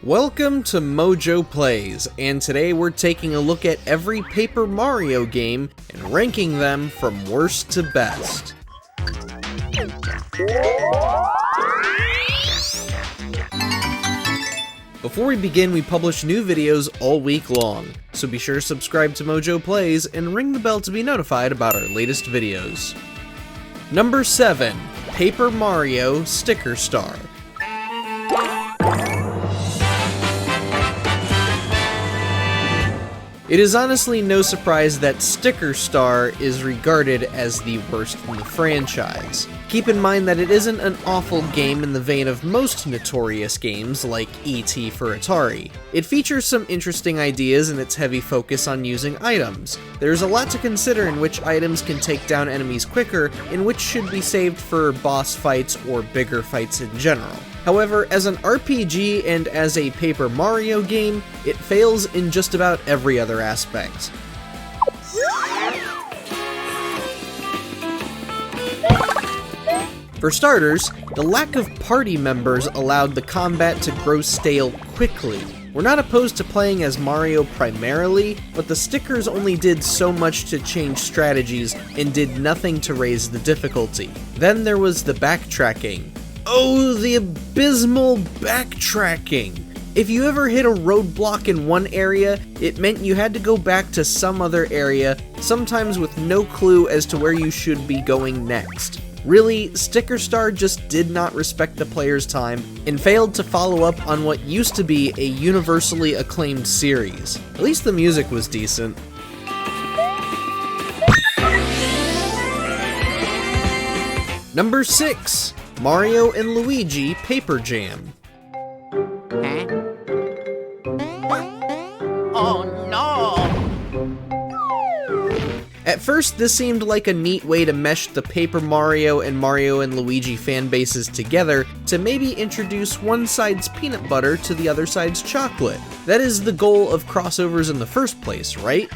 Welcome to MojoPlays, and today we're taking a look at every Paper Mario game and ranking them from worst to best. Before we begin, we publish new videos all week long, so be sure to subscribe to MojoPlays and ring the bell to be notified about our latest videos. Number 7. Paper Mario Sticker Star. It is honestly no surprise that Sticker Star is regarded as the worst in the franchise. Keep in mind that it isn't an awful game in the vein of most notorious games like E.T. for Atari. It features some interesting ideas in its heavy focus on using items. There's a lot to consider in which items can take down enemies quicker and which should be saved for boss fights or bigger fights in general. However, as an RPG and as a Paper Mario game, it fails in just about every other aspect. For starters, the lack of party members allowed the combat to grow stale quickly. We're not opposed to playing as Mario primarily, but the stickers only did so much to change strategies and did nothing to raise the difficulty. Then there was the backtracking. Oh, the abysmal backtracking! If you ever hit a roadblock in one area, it meant you had to go back to some other area, sometimes with no clue as to where you should be going next. Really, Sticker Star just did not respect the player's time and failed to follow up on what used to be a universally acclaimed series. At least the music was decent. Number 6. Mario and Luigi Paper Jam. Oh no! At first, this seemed like a neat way to mesh the Paper Mario and Luigi fan bases together to maybe introduce one side's peanut butter to the other side's chocolate. That is the goal of crossovers in the first place, right?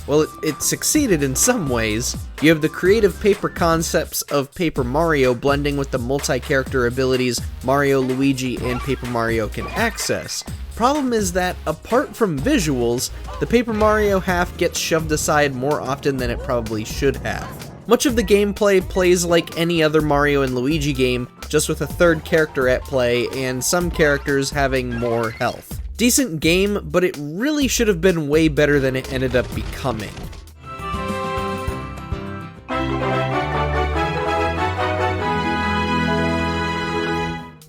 Well, it succeeded in some ways. You have the creative paper concepts of Paper Mario blending with the multi-character abilities Mario, Luigi, and Paper Mario can access. Problem is that, apart from visuals, the Paper Mario half gets shoved aside more often than it probably should have. Much of the gameplay plays like any other Mario and Luigi game, just with a third character at play, and some characters having more health. Decent game, but it really should have been way better than it ended up becoming.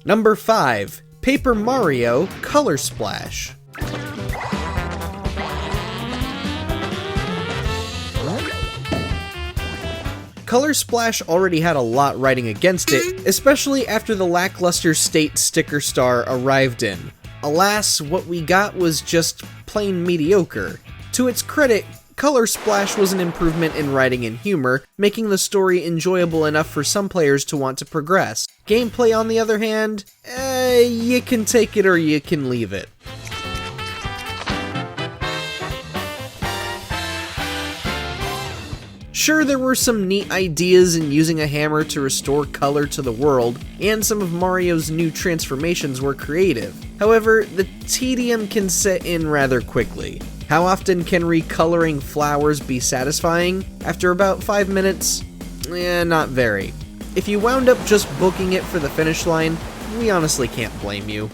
Number 5. Paper Mario Color Splash. Color Splash already had a lot riding against it, especially after the lackluster state Sticker Star arrived in. Alas, what we got was just plain mediocre. To its credit, Color Splash was an improvement in writing and humor, making the story enjoyable enough for some players to want to progress. Gameplay, on the other hand, you can take it or you can leave it. Sure, there were some neat ideas in using a hammer to restore color to the world, and some of Mario's new transformations were creative. However, the tedium can set in rather quickly. How often can recoloring flowers be satisfying? After about 5 minutes? Not very. If you wound up just booking it for the finish line, we honestly can't blame you.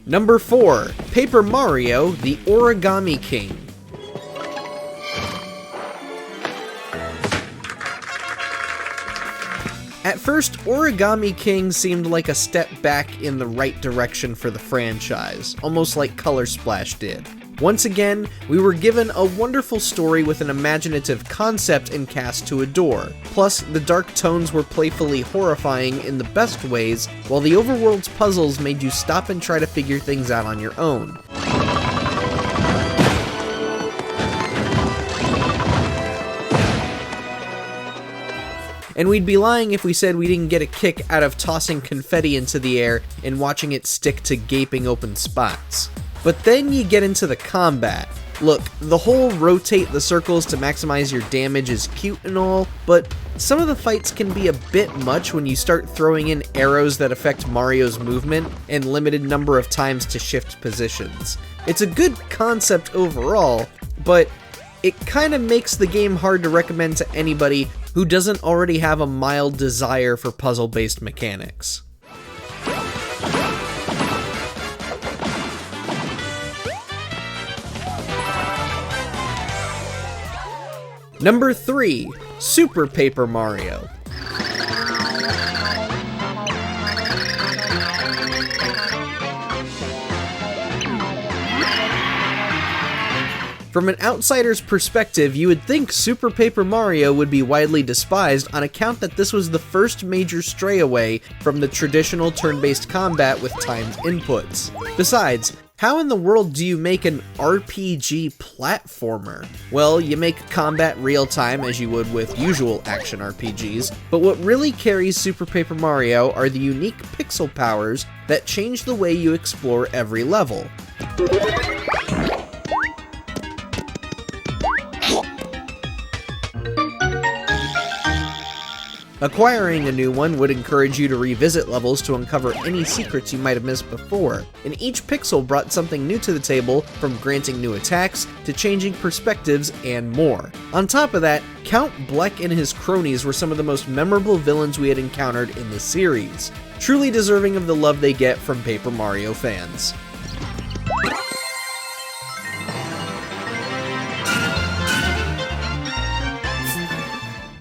Number 4. Paper Mario, the Origami King. At first, Origami King seemed like a step back in the right direction for the franchise, almost like Color Splash did. Once again, we were given a wonderful story with an imaginative concept and cast to adore. Plus, the dark tones were playfully horrifying in the best ways, while the overworld's puzzles made you stop and try to figure things out on your own. And we'd be lying if we said we didn't get a kick out of tossing confetti into the air and watching it stick to gaping open spots. But then you get into the combat. Look, the whole rotate the circles to maximize your damage is cute and all, but some of the fights can be a bit much when you start throwing in arrows that affect Mario's movement and limited number of times to shift positions. It's a good concept overall, but it kinda makes the game hard to recommend to anybody who doesn't already have a mild desire for puzzle-based mechanics. Number 3, Super Paper Mario. From an outsider's perspective, you would think Super Paper Mario would be widely despised on account that this was the first major stray away from the traditional turn-based combat with timed inputs. Besides, how in the world do you make an RPG platformer? Well, you make combat real-time as you would with usual action RPGs, but what really carries Super Paper Mario are the unique pixel powers that change the way you explore every level. Acquiring a new one would encourage you to revisit levels to uncover any secrets you might have missed before, and each pixel brought something new to the table, from granting new attacks to changing perspectives and more. On top of that, Count Bleck and his cronies were some of the most memorable villains we had encountered in the series, truly deserving of the love they get from Paper Mario fans.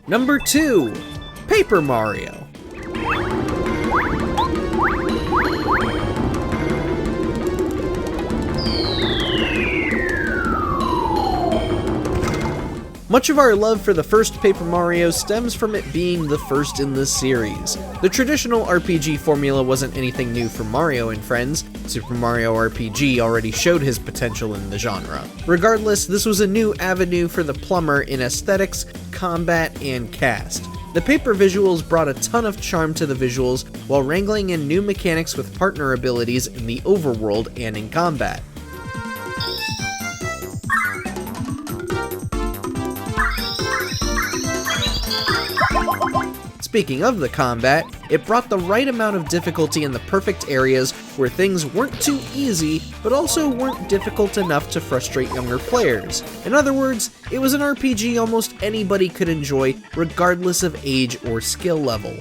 Number 2, Paper Mario. Much of our love for the first Paper Mario stems from it being the first in the series. The traditional RPG formula wasn't anything new for Mario and friends. Super Mario RPG already showed his potential in the genre. Regardless, this was a new avenue for the plumber in aesthetics, combat, and cast. The paper visuals brought a ton of charm to the visuals while wrangling in new mechanics with partner abilities in the overworld and in combat. Speaking of the combat, it brought the right amount of difficulty in the perfect areas where things weren't too easy, but also weren't difficult enough to frustrate younger players. In other words, it was an RPG almost anybody could enjoy, regardless of age or skill level.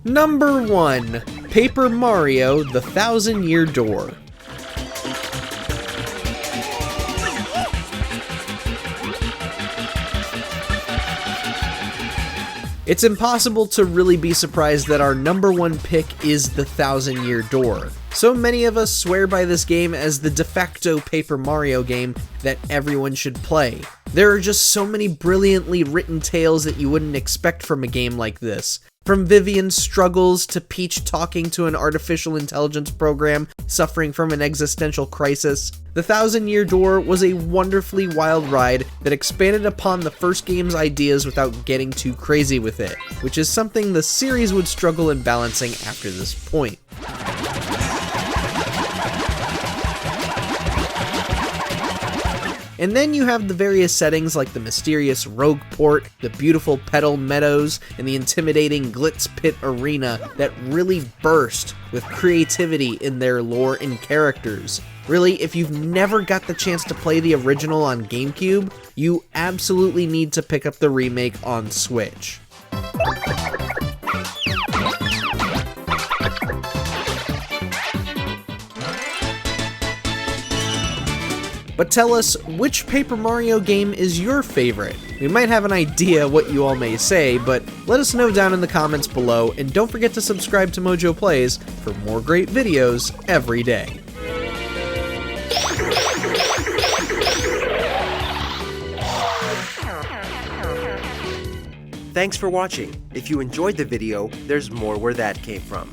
Number 1, Paper Mario: The Thousand-Year Door. It's impossible to really be surprised that our number 1 pick is The Thousand-Year Door. So many of us swear by this game as the de facto Paper Mario game that everyone should play. There are just so many brilliantly written tales that you wouldn't expect from a game like this. From Vivian's struggles to Peach talking to an artificial intelligence program suffering from an existential crisis, The Thousand-Year Door was a wonderfully wild ride that expanded upon the first game's ideas without getting too crazy with it, which is something the series would struggle in balancing after this point. And then you have the various settings like the mysterious Rogue Port, the beautiful Petal Meadows, and the intimidating Glitz Pit Arena that really burst with creativity in their lore and characters. Really, if you've never got the chance to play the original on GameCube, you absolutely need to pick up the remake on Switch. But tell us, which Paper Mario game is your favorite? We might have an idea what you all may say, but let us know down in the comments below, and don't forget to subscribe to MojoPlays for more great videos every day. Thanks for watching. If you enjoyed the video, there's more where that came from.